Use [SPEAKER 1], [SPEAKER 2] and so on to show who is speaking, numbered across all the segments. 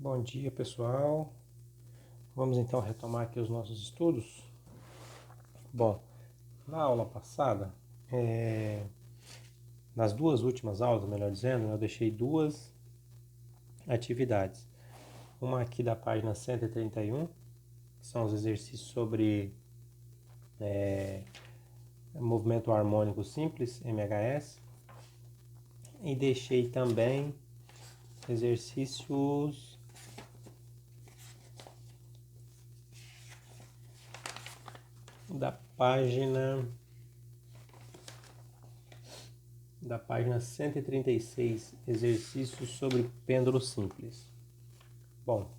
[SPEAKER 1] Bom dia, pessoal. Vamos então retomar aqui os nossos estudos. Bom, na aula passada, nas duas últimas aulas, melhor dizendo, eu deixei duas atividades. Uma aqui da página 131, que são os exercícios sobre movimento harmônico simples, MHS. E deixei também exercícios da página 136, exercícios sobre pêndulo simples. Bom,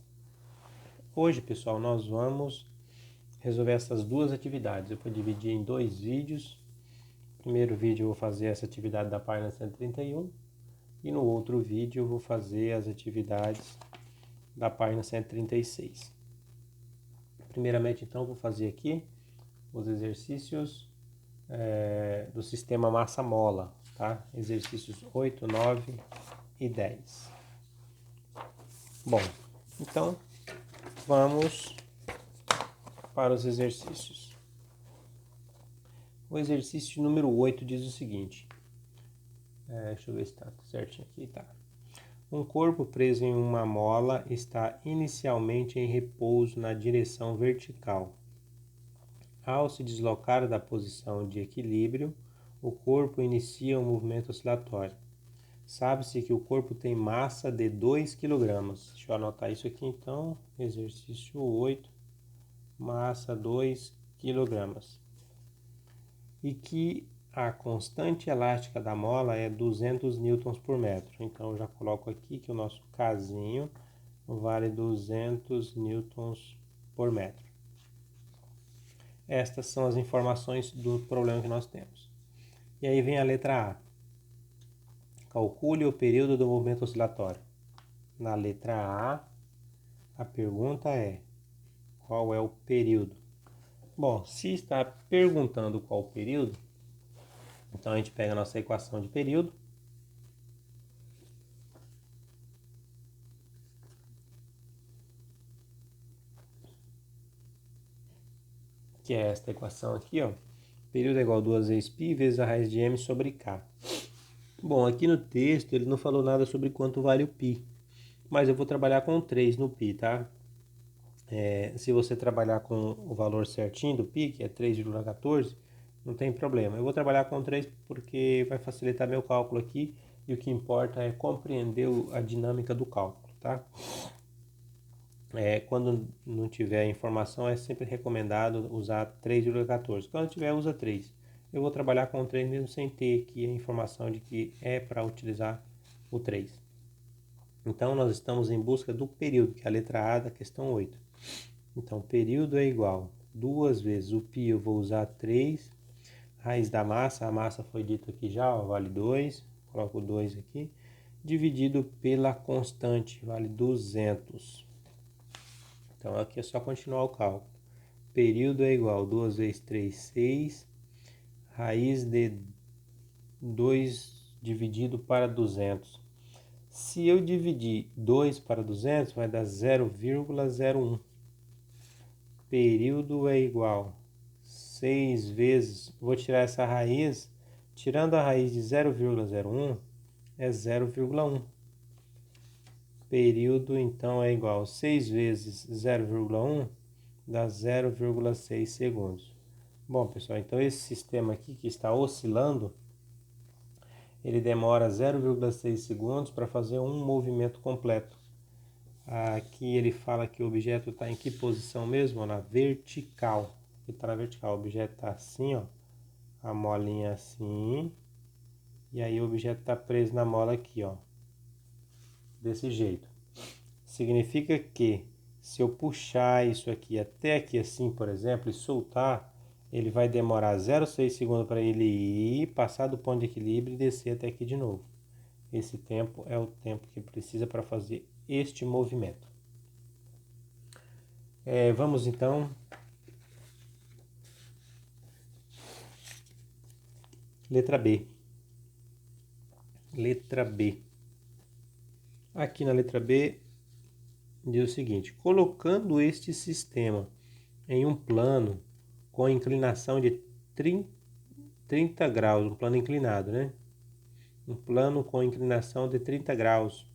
[SPEAKER 1] hoje, pessoal, nós vamos resolver essas duas atividades. Eu vou dividir em dois vídeos. No primeiro vídeo eu vou fazer essa atividade da página 131 e no outro vídeo eu vou fazer as atividades da página 136. Primeiramente, então, eu vou fazer aqui os exercícios do sistema massa-mola, tá? Exercícios 8, 9 e 10. Bom, então vamos para os exercícios. O exercício número 8 diz o seguinte. Deixa eu ver se está certinho aqui. Tá. Um corpo preso em uma mola está inicialmente em repouso na direção vertical. Ao se deslocar da posição de equilíbrio, o corpo inicia um movimento oscilatório. Sabe-se que o corpo tem massa de 2 kg. Deixa eu anotar isso aqui então. Exercício 8, massa 2 kg. E que a constante elástica da mola é 200 newtons por metro. Então eu já coloco aqui que o nosso casinho vale 200 newtons por metro. Estas são as informações do problema que nós temos. E aí vem a letra A. Calcule o período do movimento oscilatório. Na letra A pergunta é: qual é o período? Bom, se está perguntando qual o período, então a gente pega a nossa equação de período. Que é esta equação aqui, ó. Período é igual a 2 vezes π vezes a raiz de m sobre k. Bom, aqui no texto ele não falou nada sobre quanto vale o π, mas eu vou trabalhar com 3 no π, tá? Se você trabalhar com o valor certinho do π, que é 3,14, não tem problema. Eu vou trabalhar com 3 porque vai facilitar meu cálculo aqui e o que importa é compreender a dinâmica do cálculo, tá? Quando não tiver informação, é sempre recomendado usar 3,14. Quando tiver, usa 3. Eu vou trabalhar com 3 mesmo sem ter aqui a informação de que é para utilizar o 3. Então, nós estamos em busca do período, que é a letra A da questão 8. Então, período é igual a 2 vezes o π, eu vou usar 3. Raiz da massa, a massa foi dito aqui já, ó, vale 2. Coloco 2 aqui. Dividido pela constante, vale 200. Então aqui é só continuar o cálculo. Período é igual a 2 vezes 3, 6. Raiz de 2 dividido para 200. Se eu dividir 2 para 200, vai dar 0,01. Período é igual a 6 vezes... Vou tirar essa raiz. Tirando a raiz de 0,01, é 0,1. Período, então, é igual a 6 vezes 0,1, dá 0,6 segundos. Bom, pessoal, então esse sistema aqui que está oscilando, ele demora 0,6 segundos para fazer um movimento completo. Aqui ele fala que o objeto está em que posição mesmo? Na vertical. Ele está na vertical, o objeto está assim, ó, a molinha assim, e aí o objeto está preso na mola aqui, ó, desse jeito. Significa que se eu puxar isso aqui até aqui assim, por exemplo, e soltar, ele vai demorar 0,6 segundos para ele ir, passar do ponto de equilíbrio e descer até aqui de novo. Esse tempo é o tempo que precisa para fazer este movimento. Vamos então. Letra B. Letra B. Aqui na letra B, diz o seguinte: colocando este sistema em um plano com inclinação de 30 graus, um plano inclinado, né? Um plano com inclinação de 30 graus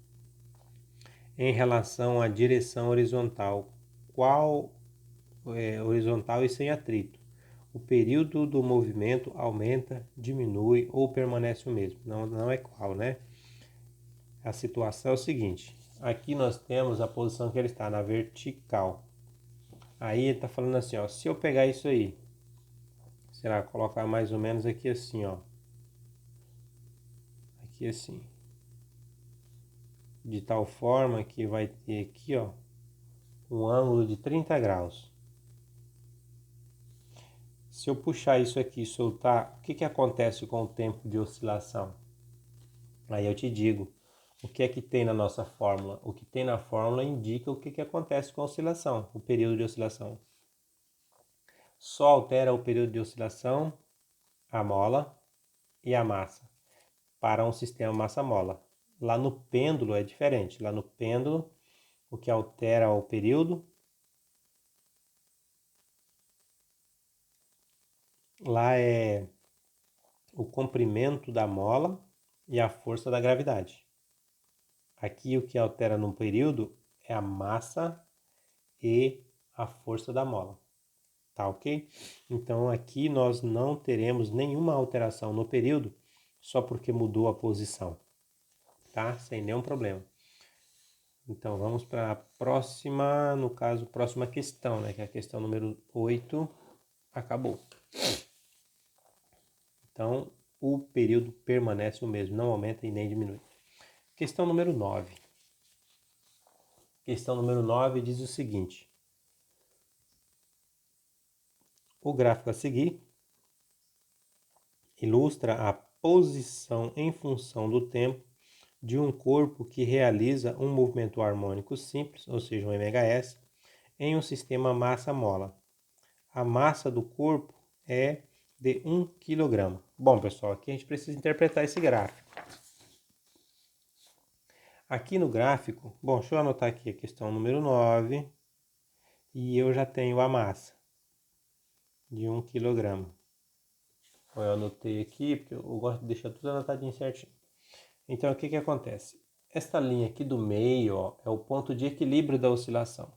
[SPEAKER 1] em relação à direção horizontal, qual horizontal e sem atrito. O período do movimento aumenta, diminui ou permanece o mesmo. Não é qual, né? A situação é o seguinte: aqui nós temos a posição que ele está, na vertical. Aí ele está falando assim, ó, se eu pegar isso aí, sei lá, colocar mais ou menos aqui assim, ó. Aqui assim. De tal forma que vai ter aqui, ó, um ângulo de 30 graus. Se eu puxar isso aqui e soltar, o que acontece com o tempo de oscilação? Aí eu te digo, o que é que tem na nossa fórmula? O que tem na fórmula indica o que acontece com a oscilação, o período de oscilação. Só altera o período de oscilação a mola e a massa para um sistema massa-mola. Lá no pêndulo é diferente. Lá no pêndulo, o que altera o período, lá é o comprimento da mola e a força da gravidade. Aqui o que altera no período é a massa e a força da mola. Tá ok? Então aqui nós não teremos nenhuma alteração no período só porque mudou a posição. Tá? Sem nenhum problema. Então vamos para a próxima, no caso, próxima questão, né? Que é a questão número 8. Acabou. Então, o período permanece o mesmo, não aumenta e nem diminui. Questão número 9. Questão número 9 diz o seguinte: o gráfico a seguir ilustra a posição em função do tempo de um corpo que realiza um movimento harmônico simples, ou seja, um MHS, em um sistema massa-mola. A massa do corpo é de 1 kg. Bom, pessoal, aqui a gente precisa interpretar esse gráfico. Aqui no gráfico, bom, deixa eu anotar aqui a questão número 9, e eu já tenho a massa de 1 kg. Eu anotei aqui, porque eu gosto de deixar tudo anotadinho certinho. Então, o que acontece? Esta linha aqui do meio, ó, é o ponto de equilíbrio da oscilação.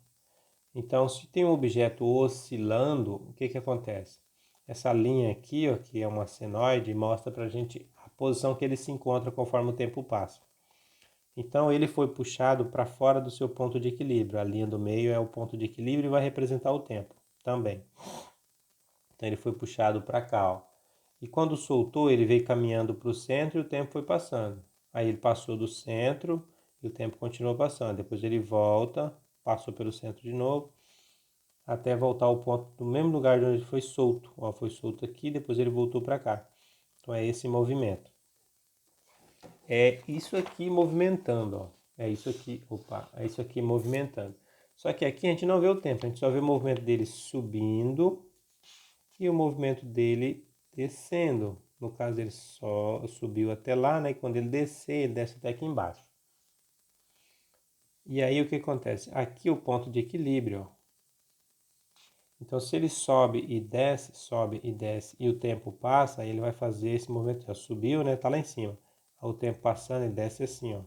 [SPEAKER 1] Então, se tem um objeto oscilando, o que acontece? Essa linha aqui, ó, que é uma senoide, mostra para a gente a posição que ele se encontra conforme o tempo passa. Então, ele foi puxado para fora do seu ponto de equilíbrio. A linha do meio é o ponto de equilíbrio e vai representar o tempo também. Então, ele foi puxado para cá, ó. E quando soltou, ele veio caminhando para o centro e o tempo foi passando. Aí ele passou do centro e o tempo continuou passando. Depois ele volta, passou pelo centro de novo, até voltar ao ponto do mesmo lugar de onde ele foi solto. Ó, foi solto aqui, depois ele voltou para cá. Então é esse movimento. É isso aqui movimentando, ó. É isso aqui, é isso aqui movimentando. Só que aqui a gente não vê o tempo, a gente só vê o movimento dele subindo e o movimento dele descendo. No caso, ele só subiu até lá, né? E quando ele descer, ele desce até aqui embaixo. E aí o que acontece? Aqui é o ponto de equilíbrio, ó. Então, se ele sobe e desce, e o tempo passa, aí ele vai fazer esse movimento. Já subiu, né? Tá lá em cima. O tempo passando, ele desce assim, ó.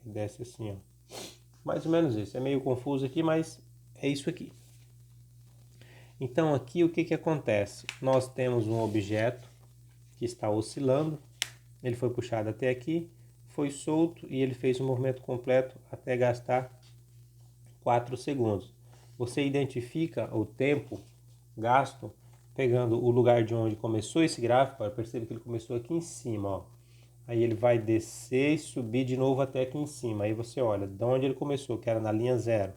[SPEAKER 1] Ele desce assim, ó. Mais ou menos isso. É meio confuso aqui, mas é isso aqui. Então, aqui o que acontece? Nós temos um objeto que está oscilando. Ele foi puxado até aqui, foi solto e ele fez o movimento completo até gastar 4 segundos. Você identifica o tempo gasto pegando o lugar de onde começou esse gráfico. Percebe que ele começou aqui em cima, ó. Aí ele vai descer e subir de novo até aqui em cima. Aí você olha de onde ele começou, que era na linha 0,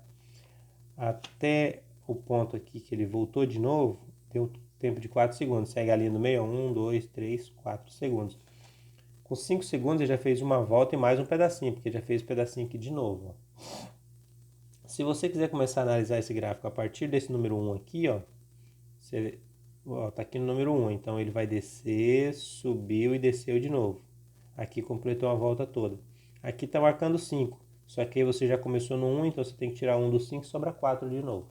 [SPEAKER 1] até o ponto aqui que ele voltou de novo, deu tempo de 4 segundos. Segue a linha no meio, 1, 2, 3, 4 segundos. Com 5 segundos ele já fez uma volta e mais um pedacinho, porque já fez o pedacinho aqui de novo. Ó. Se você quiser começar a analisar esse gráfico a partir desse número 1 aqui, ó, tá aqui no número 1, então ele vai descer, subiu e desceu de novo. Aqui completou a volta toda. Aqui está marcando 5. Só que aí você já começou no 1, então você tem que tirar 1 do 5 e sobra 4 de novo.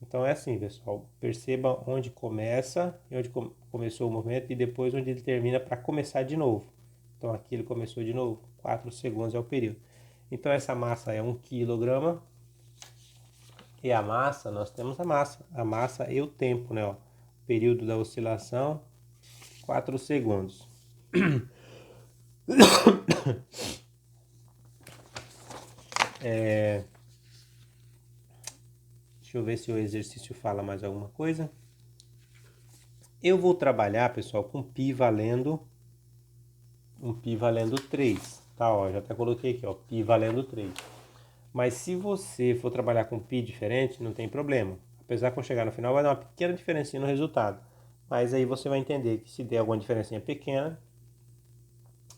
[SPEAKER 1] Então é assim, pessoal. Perceba onde começa e onde começou o movimento e depois onde ele termina para começar de novo. Então aqui ele começou de novo. 4 segundos é o período. Então essa massa é 1 kg. E a massa, nós temos a massa e o tempo, né? Ó. Período da oscilação, 4 segundos. Deixa eu ver se o exercício fala mais alguma coisa. Eu vou trabalhar, pessoal, com π valendo 3, tá? Ó, já até coloquei aqui, ó, π valendo 3. Mas se você for trabalhar com π diferente, não tem problema. Apesar que quando chegar no final vai dar uma pequena diferencinha no resultado. Mas aí você vai entender que se der alguma diferencinha pequena,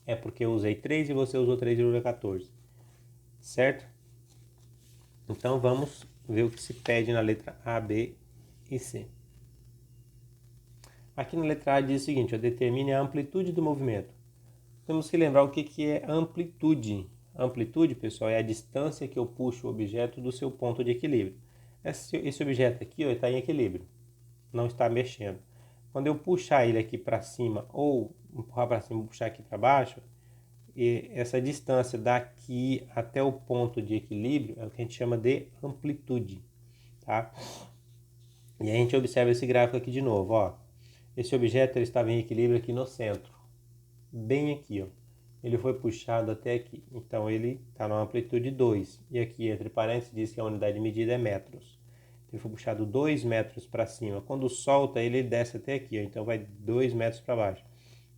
[SPEAKER 1] é porque eu usei 3 e você usou 3,14. Certo? Então vamos ver o que se pede na letra A, B e C. Aqui na letra A diz o seguinte, ó, determine a amplitude do movimento. Temos que lembrar o que é amplitude. Amplitude, pessoal, é a distância que eu puxo o objeto do seu ponto de equilíbrio. Esse objeto aqui está em equilíbrio, não está mexendo. Quando eu puxar ele aqui para cima ou empurrar para cima e puxar aqui para baixo, e essa distância daqui até o ponto de equilíbrio é o que a gente chama de amplitude. Tá? E a gente observa esse gráfico aqui de novo. Ó. Esse objeto ele estava em equilíbrio aqui no centro, bem aqui. Ó. Ele foi puxado até aqui, então ele está na amplitude 2. E aqui, entre parênteses, diz que a unidade de medida é metros. Ele foi puxado 2 metros para cima. Quando solta, ele desce até aqui, ó. Então vai 2 metros para baixo.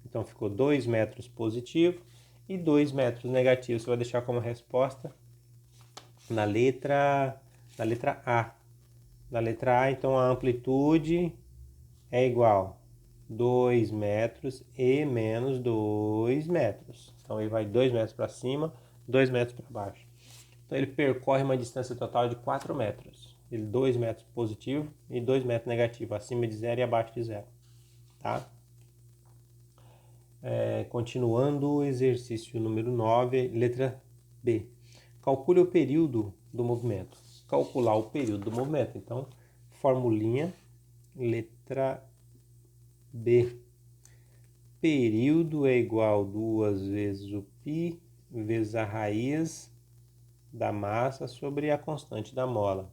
[SPEAKER 1] Então ficou 2 metros positivo e 2 metros negativo. Você vai deixar como resposta na letra A. Na letra A, então a amplitude é igual 2 metros e menos 2 metros. Então ele vai 2 metros para cima, 2 metros para baixo. Então ele percorre uma distância total de 4 metros. Ele 2 metros positivo e 2 metros negativo, acima de 0 e abaixo de 0. Tá? Continuando o exercício número 9, letra B. Calcule o período do movimento. Calcular o período do movimento. Então, formulinha, letra B. Período é igual a 2 vezes o π vezes a raiz da massa sobre a constante da mola.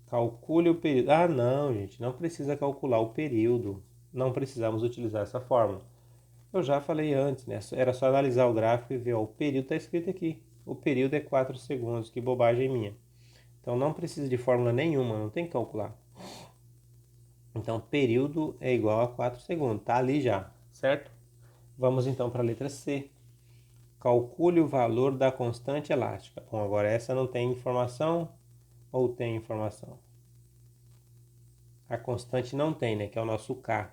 [SPEAKER 1] Calcule o período. Ah, não, gente, não precisa calcular o período. Não precisamos utilizar essa fórmula. Eu já falei antes, né? Era só analisar o gráfico e ver, ó, o período está escrito aqui. O período é 4 segundos, que bobagem minha. Então não precisa de fórmula nenhuma, não tem que calcular. Então período é igual a 4 segundos, tá ali já, certo? Vamos então para a letra C. Calcule o valor da constante elástica. Bom, agora essa não tem informação ou tem informação? A constante não tem, né? Que é o nosso K.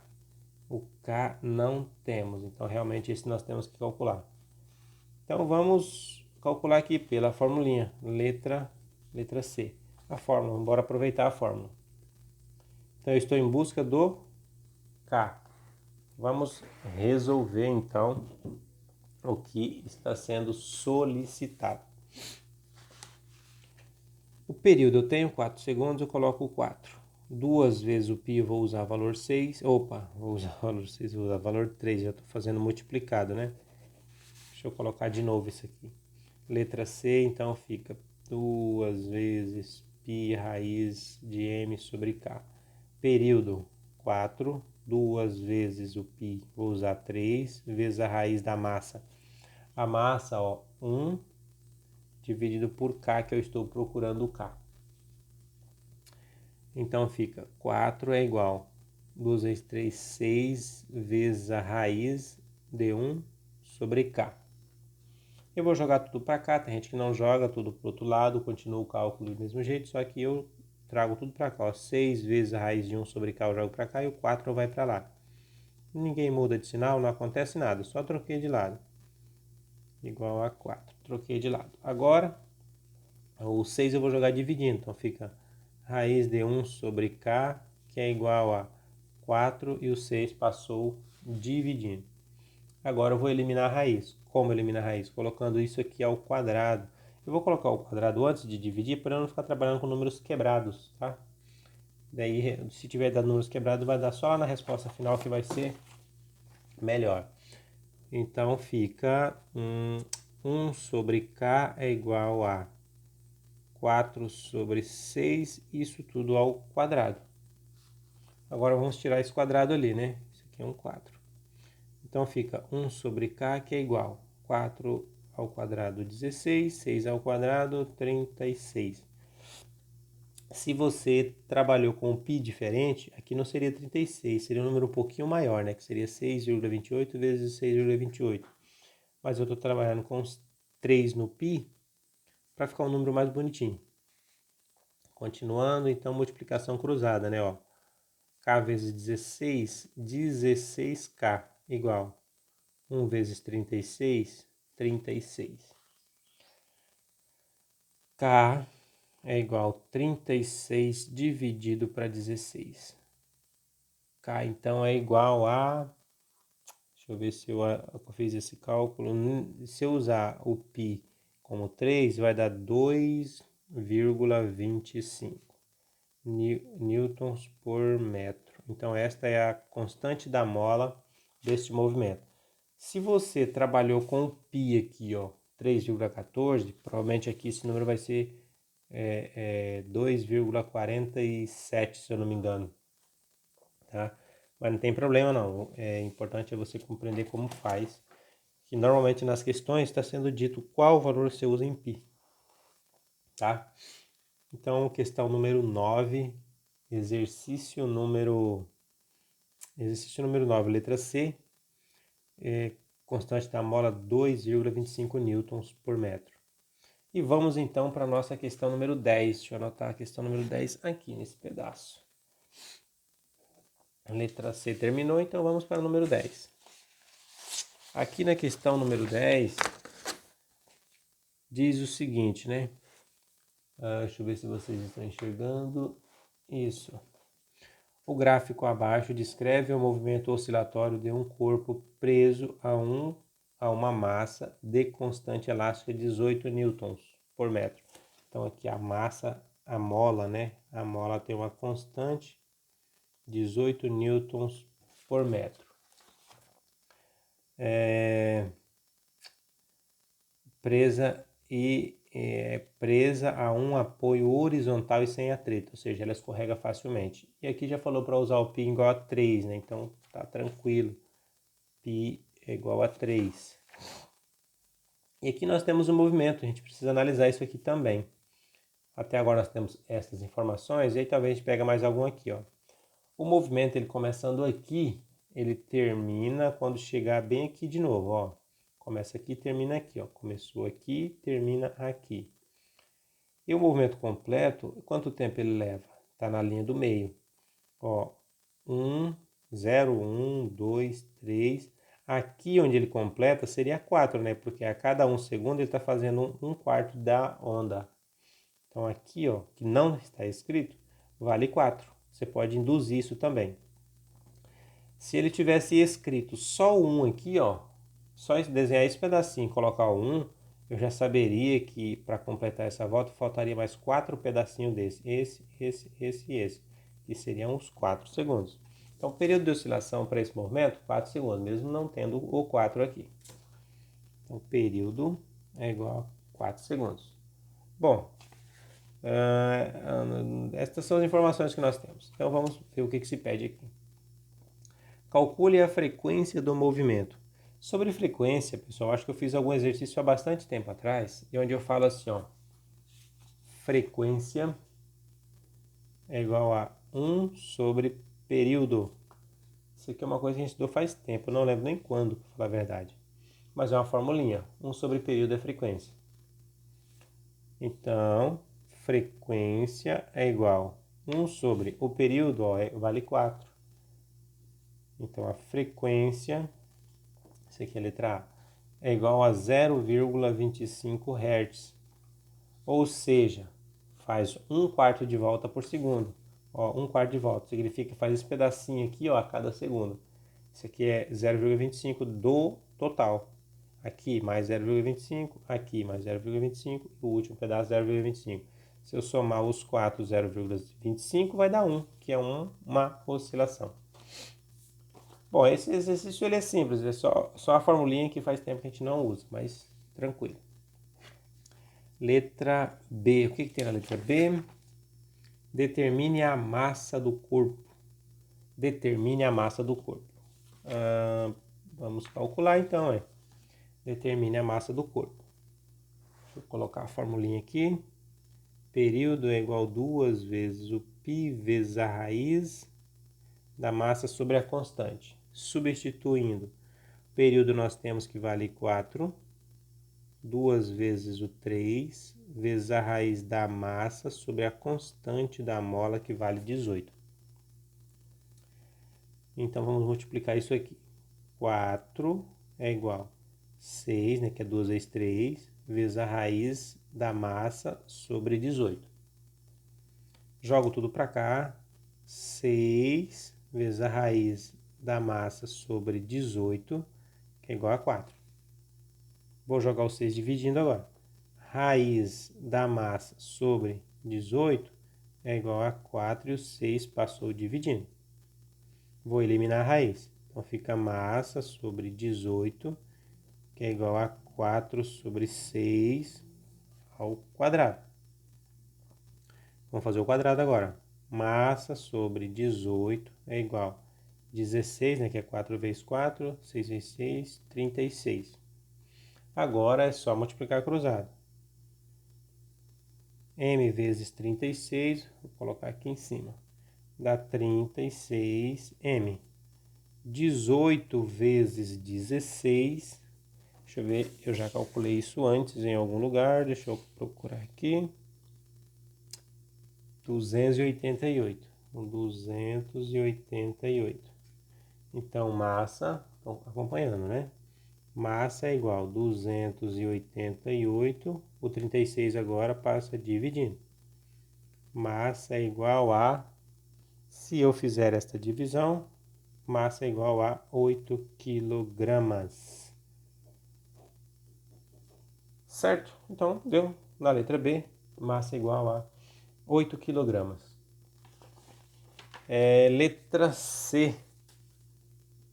[SPEAKER 1] O K não temos, então realmente esse nós temos que calcular. Então vamos calcular aqui pela formulinha, letra C. A fórmula, bora aproveitar a fórmula. Então eu estou em busca do K. Vamos resolver então o que está sendo solicitado. O período eu tenho 4 segundos, eu coloco o 4. 2 vezes o π, vou usar valor 6. Opa, vou usar valor 6, vou usar valor 3, já estou fazendo multiplicado, né? Deixa eu colocar de novo isso aqui. Letra C, então fica 2 vezes π raiz de m sobre k. Período 4, 2 vezes o π, vou usar 3, vezes a raiz da massa. A massa, ó, 1 dividido por k, que eu estou procurando o k. Então fica 4 é igual 2 vezes 3, 6 vezes a raiz de 1 sobre k. Eu vou jogar tudo para cá, tem gente que não joga tudo para o outro lado, continua o cálculo do mesmo jeito, só que eu trago tudo para cá. Ó. 6 vezes a raiz de 1 sobre k eu jogo para cá e o 4 vai para lá. Ninguém muda de sinal, não acontece nada, só troquei de lado. Igual a 4, troquei de lado. Agora, o 6 eu vou jogar dividindo, então fica raiz de 1 sobre k, que é igual a 4, e o 6 passou dividindo. Agora eu vou eliminar a raiz. Como eliminar a raiz? Colocando isso aqui ao quadrado. Eu vou colocar o quadrado antes de dividir para eu não ficar trabalhando com números quebrados, tá? Daí, se tiver dado números quebrados, vai dar só na resposta final que vai ser melhor. Então, fica 1 sobre k é igual a 4 sobre 6, isso tudo ao quadrado. Agora, vamos tirar esse quadrado ali, né? Isso aqui é um 4. Então, fica 1 sobre k, que é igual a 4 ao quadrado, 16, 6 ao quadrado, 36. Se você trabalhou com um π diferente, aqui não seria 36, seria um número um pouquinho maior, né? Que seria 6,28 vezes 6,28. Mas eu estou trabalhando com os 3 no π para ficar um número mais bonitinho. Continuando, então, multiplicação cruzada, né? Ó, k vezes 16, 16k, igual 1 vezes 36, 36. K é igual a 36 dividido para 16. K, então, é igual a... Deixa eu ver se eu fiz esse cálculo. Se eu usar o π como 3, vai dar 2,25 newtons por metro. Então, esta é a constante da mola deste movimento. Se você trabalhou com o π aqui, ó, 3,14, provavelmente aqui esse número vai ser 2,47, se eu não me engano. Tá? Mas não tem problema não, é importante você compreender como faz, que normalmente nas questões está sendo dito qual valor você usa em π. Tá? Então, questão número 9, exercício número 9, letra C, constante da mola 2,25 newtons por metro. E vamos então para a nossa questão número 10. Deixa eu anotar a questão número 10 aqui nesse pedaço. A letra C terminou, então vamos para o número 10. Aqui na questão número 10, diz o seguinte, né? Deixa eu ver se vocês estão enxergando. Isso. O gráfico abaixo descreve o movimento oscilatório de um corpo preso a uma massa de constante elástica 18 newtons por metro. Então aqui a massa, a mola, né? A mola tem uma constante 18 newtons por metro. Presa a um apoio horizontal e sem atrito, ou seja, ela escorrega facilmente. E aqui já falou para usar o π igual a 3, né? Então tá tranquilo. π é igual a 3. E aqui nós temos o movimento, a gente precisa analisar isso aqui também. Até agora nós temos essas informações, e aí talvez a gente pega mais algum aqui, ó. O movimento, ele começando aqui, ele termina quando chegar bem aqui de novo, ó. Começa aqui e termina aqui, ó. Começou aqui, termina aqui. E o movimento completo, quanto tempo ele leva? Está na linha do meio. Ó, 1, 0, 1, 2, 3. Aqui onde ele completa seria 4, né? Porque a cada 1 segundo ele está fazendo 1/4 da onda. Então aqui, ó, que não está escrito, vale 4. Você pode induzir isso também. Se ele tivesse escrito só o 1 aqui, ó, só desenhar esse pedacinho e colocar o 1, eu já saberia que para completar essa volta faltaria mais 4 pedacinhos desse. Esse e esse. Que seriam os 4 segundos. Então, o período de oscilação para esse movimento, 4 segundos, mesmo não tendo o 4 aqui. Então, o período é igual a 4 segundos. Bom, estas são as informações que nós temos. Então, vamos ver o que se pede aqui. Calcule a frequência do movimento. Sobre frequência, pessoal, acho que eu fiz algum exercício há bastante tempo atrás, e onde eu falo assim, ó, frequência é igual a 1 sobre período. Isso aqui é uma coisa que a gente estudou faz tempo, eu não lembro nem quando, para falar a verdade. Mas é uma formulinha, 1 sobre período é frequência. Então, frequência é igual a 1 sobre o período, ó, vale 4. Então, a frequência, isso aqui é a letra A, é igual a 0,25 Hz. Ou seja, faz 1/4 de volta por segundo. Ó, 1/4 de volta significa que faz esse pedacinho aqui, ó, a cada segundo. Isso aqui é 0,25 do total. Aqui mais 0,25, aqui mais 0,25 e o último pedaço 0,25. Se eu somar os 4, 0,25 vai dar 1, que é uma oscilação. Bom, esse exercício ele é simples, é só a formulinha que faz tempo que a gente não usa, mas tranquilo. Letra B. O que tem na letra B? Determine a massa do corpo. Determine a massa do corpo. Vamos calcular então, Determine a massa do corpo. Deixa eu colocar a formulinha aqui. Período é igual a 2 vezes o π vezes a raiz da massa sobre a constante. Substituindo, período nós temos que vale 4, 2 vezes o 3, vezes a raiz da massa sobre a constante da mola, que vale 18. Então, vamos multiplicar isso aqui. 4 é igual a 6, que é 2 vezes 3, vezes a raiz da massa sobre 18. Jogo tudo para cá. 6 vezes a raiz da massa sobre 18, que é igual a 4. Vou jogar o 6 dividindo agora. Raiz da massa sobre 18 é igual a 4 e o 6 passou dividindo. Vou eliminar a raiz. Então fica massa sobre 18, que é igual a 4 sobre 6 ao quadrado. Vamos fazer o quadrado agora. Massa sobre 18 é igual a 16, que é 4 vezes 4, 6 vezes 6, 36. Agora é só multiplicar cruzado. M vezes 36, vou colocar aqui em cima, dá 36M. 18 vezes 16, deixa eu ver, eu já calculei isso antes em algum lugar, deixa eu procurar aqui. 288. 288. Então, massa, estão acompanhando, né? Massa é igual a 288. O 36 agora passa dividindo. Massa é igual a, se eu fizer esta divisão, massa é igual a 8 quilogramas. Certo? Então, deu na letra B, massa é igual a 8 quilogramas. Letra C.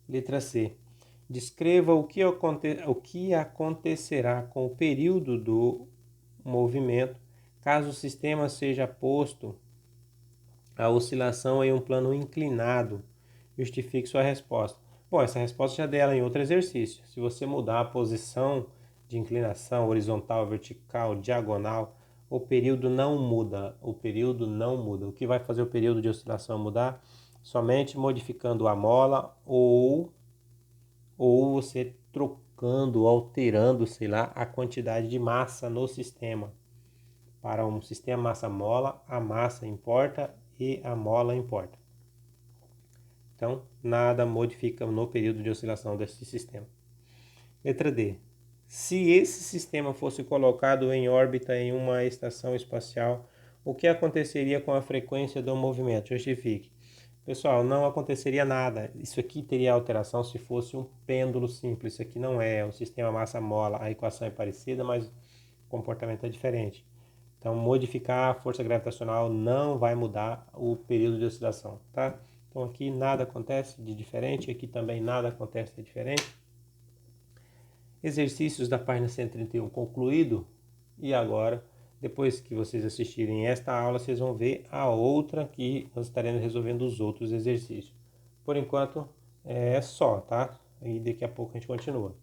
[SPEAKER 1] Letra C. Descreva o que acontecerá com o período do movimento caso o sistema seja posto a oscilação em um plano inclinado. Justifique sua resposta. Bom, essa resposta já dela em outro exercício. Se você mudar a posição de inclinação horizontal, vertical, diagonal, o período não muda. O período não muda. O que vai fazer o período de oscilação mudar? Somente modificando a mola ou você trocando, alterando, sei lá, a quantidade de massa no sistema. Para um sistema massa-mola, a massa importa e a mola importa. Então, nada modifica no período de oscilação desse sistema. Letra D. Se esse sistema fosse colocado em órbita em uma estação espacial, o que aconteceria com a frequência do movimento? Justifique. Pessoal, não aconteceria nada. Isso aqui teria alteração se fosse um pêndulo simples. Isso aqui não é. O sistema massa-mola, a equação é parecida, mas o comportamento é diferente. Então, modificar a força gravitacional não vai mudar o período de oscilação, tá? Então, aqui nada acontece de diferente, aqui também nada acontece de diferente. Exercícios da página 131 concluído. E agora, depois que vocês assistirem esta aula, vocês vão ver a outra que nós estaremos resolvendo os outros exercícios. Por enquanto, é só, tá? E daqui a pouco a gente continua.